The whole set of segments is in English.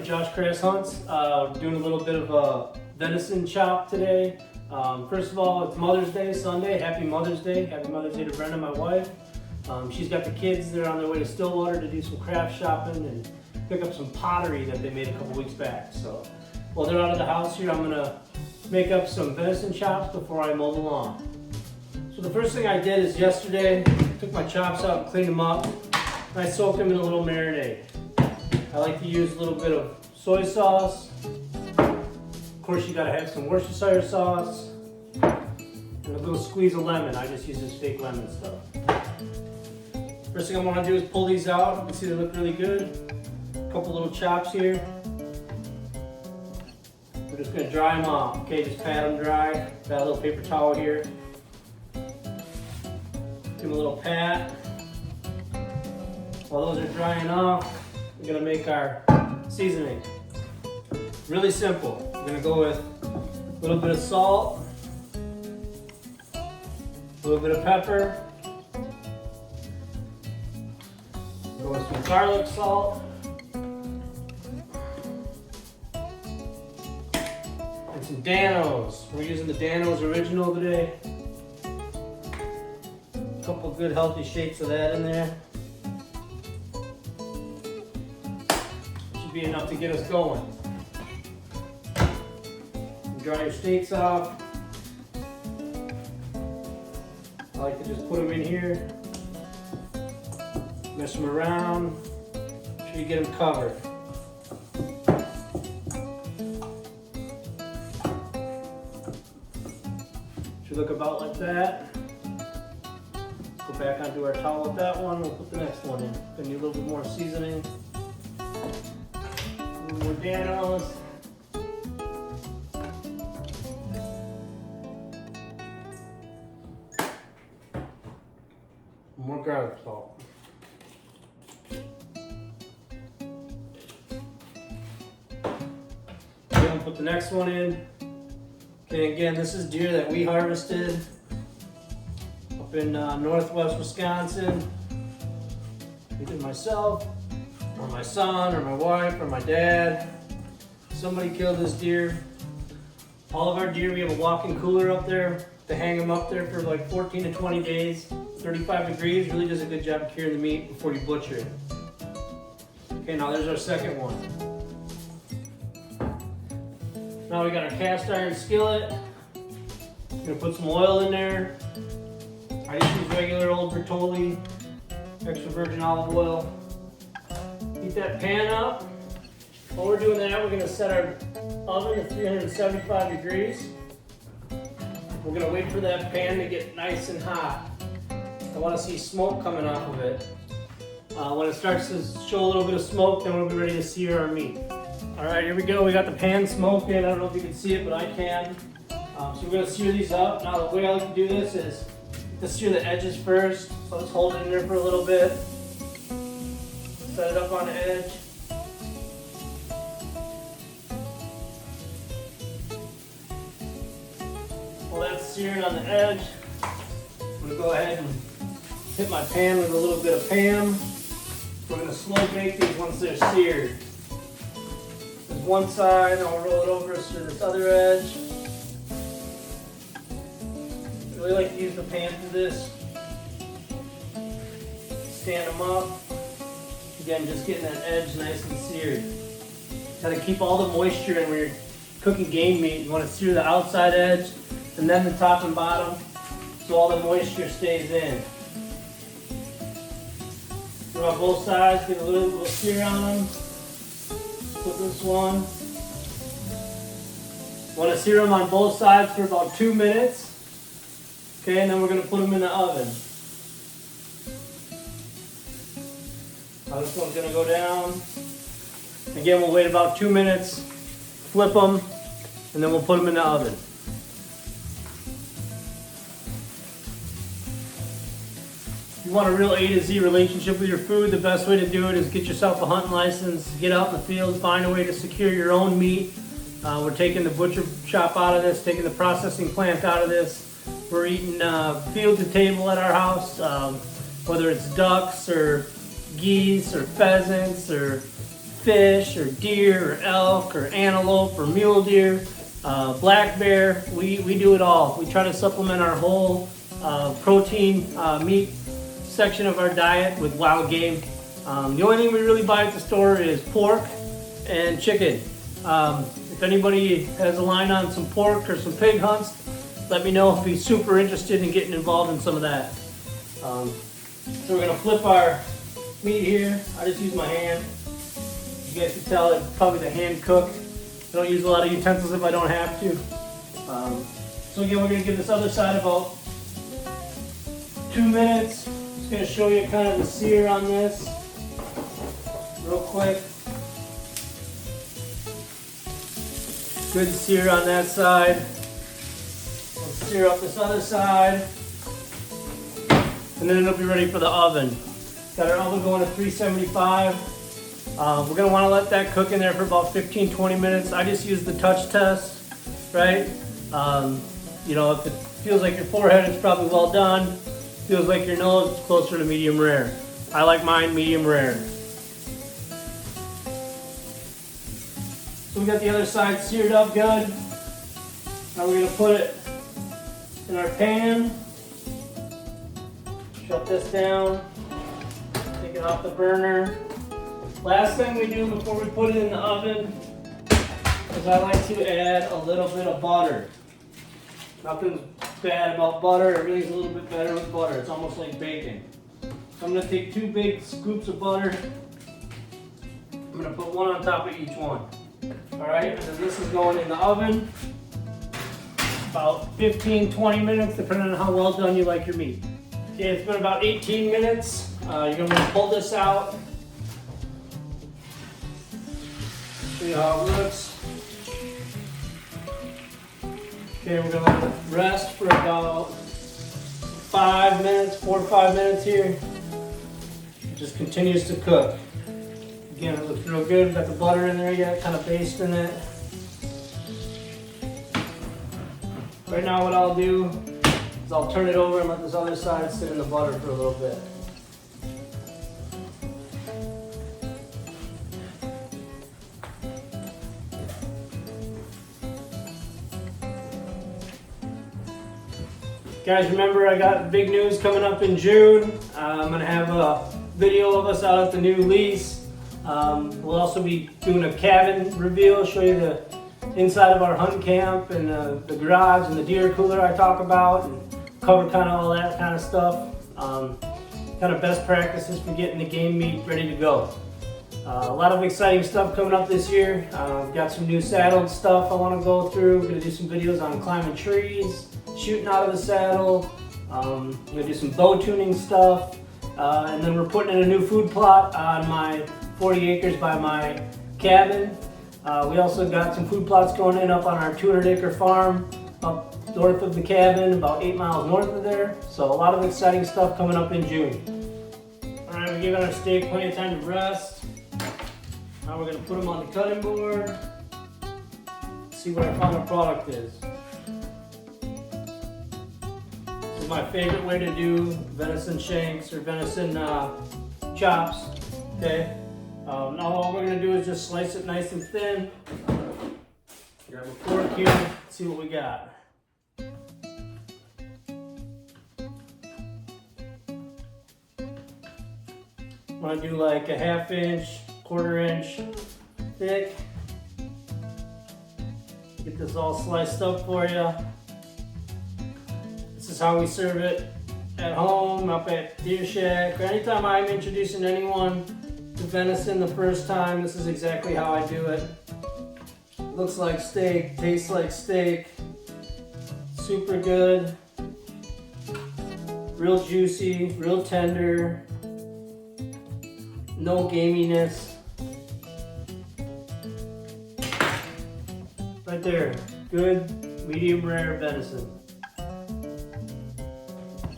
Josh Crass Hunts. Doing a little bit of a venison chop today. First of all, it's Mother's Day Sunday. Happy Mother's Day. Happy Mother's Day to Brenda, my wife. She's got the kids. They're on their way to Stillwater to do some craft shopping and pick up some pottery that they made a couple weeks back. So while they're out of the house here, I'm gonna make up some venison chops before I mow the lawn. So the first thing I did is yesterday, took my chops out and cleaned them up. And I soaked them in a little marinade. I like to use a little bit of soy sauce. Of course, you gotta have some Worcestershire sauce. And a little squeeze of lemon. I just use this fake lemon stuff. First thing I wanna do is pull these out. You can see they look really good. A couple little chops here. We're just gonna dry them off. Okay, just pat them dry. Got a little paper towel here. Give them a little pat. While those are drying off, we're gonna make our seasoning. Really simple. We're gonna go with a little bit of salt, a little bit of pepper, go with some garlic salt, and some Danos. We're using the Danos Original today. A couple good healthy shakes of that in there. Be enough to get us going. Dry your steaks off. I like to just put them in here, mess them around, make sure you get them covered. Should look about like that. Go back onto our towel with that one. We'll put the next one in. Gonna need a little bit more seasoning. More Danos. More garlic salt. Then put the next one in. Okay, again, this is deer that we harvested up in northwest Wisconsin. Either myself, or my son, or my wife, or my dad. Somebody killed this deer. All of our deer, we have a walk-in cooler up there to hang them up there for like 14 to 20 days. 35 degrees, really does a good job of curing the meat before you butcher it. Okay, now there's our second one. Now we got our cast iron skillet. I'm gonna put some oil in there. I just use regular old Bertolli extra virgin olive oil. Heat that pan up. While we're doing that, we're going to set our oven to 375 degrees. We're going to wait for that pan to get nice and hot. I want to see smoke coming off of it. When it starts to show a little bit of smoke, then we'll be ready to sear our meat. All right, here we go. We got the pan smoking. I don't know if you can see it, but I can. So we're going to sear these up. Now the way I like to do this is to sear the edges first. So let's hold it in there for a little bit. Set it up on the edge. While that's searing on the edge, I'm going to go ahead and hit my pan with a little bit of Pam. We're going to slow bake these once they're seared. There's one side, I'll roll it over to this other edge. I really like to use the pan for this. Stand them up. Again, just getting that edge nice and seared. Got to keep all the moisture in when you're cooking game meat. You want to sear the outside edge and then the top and bottom so all the moisture stays in. Do on both sides, get a little sear on them. Put this one. Want to sear them on both sides for about 2 minutes. Okay, and then we're going to put them in the oven. Now this one's going to go down. Again, we'll wait about 2 minutes, flip them, and then we'll put them in the oven. If you want a real A to Z relationship with your food, the best way to do it is get yourself a hunting license, get out in the field, find a way to secure your own meat. We're taking the butcher shop out of this, taking the processing plant out of this. We're eating field to table at our house, whether it's ducks or geese or pheasants or fish or deer or elk or antelope or mule deer, black bear. We do it all. We try to supplement our whole protein meat section of our diet with wild game. The only thing we really buy at the store is pork and chicken. If anybody has a line on some pork or some pig hunts, let me know. I'll be super interested in getting involved in some of that. So we're gonna flip our meat here. I just use my hand. You guys can tell it's probably the hand cook. I don't use a lot of utensils if I don't have to. So again, we're gonna give this other side about 2 minutes. Just gonna show you kind of the sear on this real quick. Good sear on that side. We'll sear up this other side. And then it'll be ready for the oven. Got our oven going at 375. We're going to want to let that cook in there for about 15-20 minutes. I just use the touch test, right? You know, if it feels like your forehead is probably well done, feels like your nose is closer to medium rare. I like mine medium rare. So we got the other side seared up good. Now we're going to put it in our pan. Shut this down. Take it off the burner. Last thing we do before we put it in the oven is I like to add a little bit of butter. Nothing's bad about butter. Everything's a little bit better with butter. It's almost like bacon. So I'm going to take 2 big scoops of butter. I'm going to put one on top of each one. Alright, and then this is going in the oven about 15-20 minutes, depending on how well done you like your meat. Okay, it's been about 18 minutes. You're going to pull this out. See how it looks. Okay, we're going to let it rest for about 5 minutes, 4 to 5 minutes here. It just continues to cook. Again, it looks real good. We've got the butter in there yet, kind of basting it. Right now what I'll do is I'll turn it over and let this other side sit in the butter for a little bit. Guys, remember I got big news coming up in June. I'm going to have a video of us out at the new lease. We'll also be doing a cabin reveal, show you the inside of our hunt camp and the garage and the deer cooler I talk about, and cover kind of all that kind of stuff. Kind of best practices for getting the game meat ready to go. A lot of exciting stuff coming up this year. We've got some new saddled stuff I want to go through. We're going to do some videos on climbing trees, shooting out of the saddle. We're going to do some bow tuning stuff. And then we're putting in a new food plot on my 40 acres by my cabin. We also got some food plots going in up on our 200-acre farm up north of the cabin, about 8 miles north of there. So a lot of exciting stuff coming up in June. All right, we're giving our steak plenty of time to rest. Now we're going to put them on the cutting board. See what our final product is. This is my favorite way to do venison shanks or venison chops. Okay. Now all we're going to do is just slice it nice and thin. Grab a fork here, see what we got. I'm going to do like a 1/2 inch, 1/4 inch thick. Get this all sliced up for you. This is how we serve it at home, up at Deer Shack, or anytime I'm introducing anyone to venison the first time. This is exactly how I do it. Looks like steak, tastes like steak. Super good. Real juicy, real tender. No gaminess. Right there. Good, medium rare venison.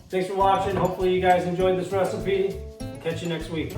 Thanks for watching. Hopefully you guys enjoyed this recipe. Catch you next week.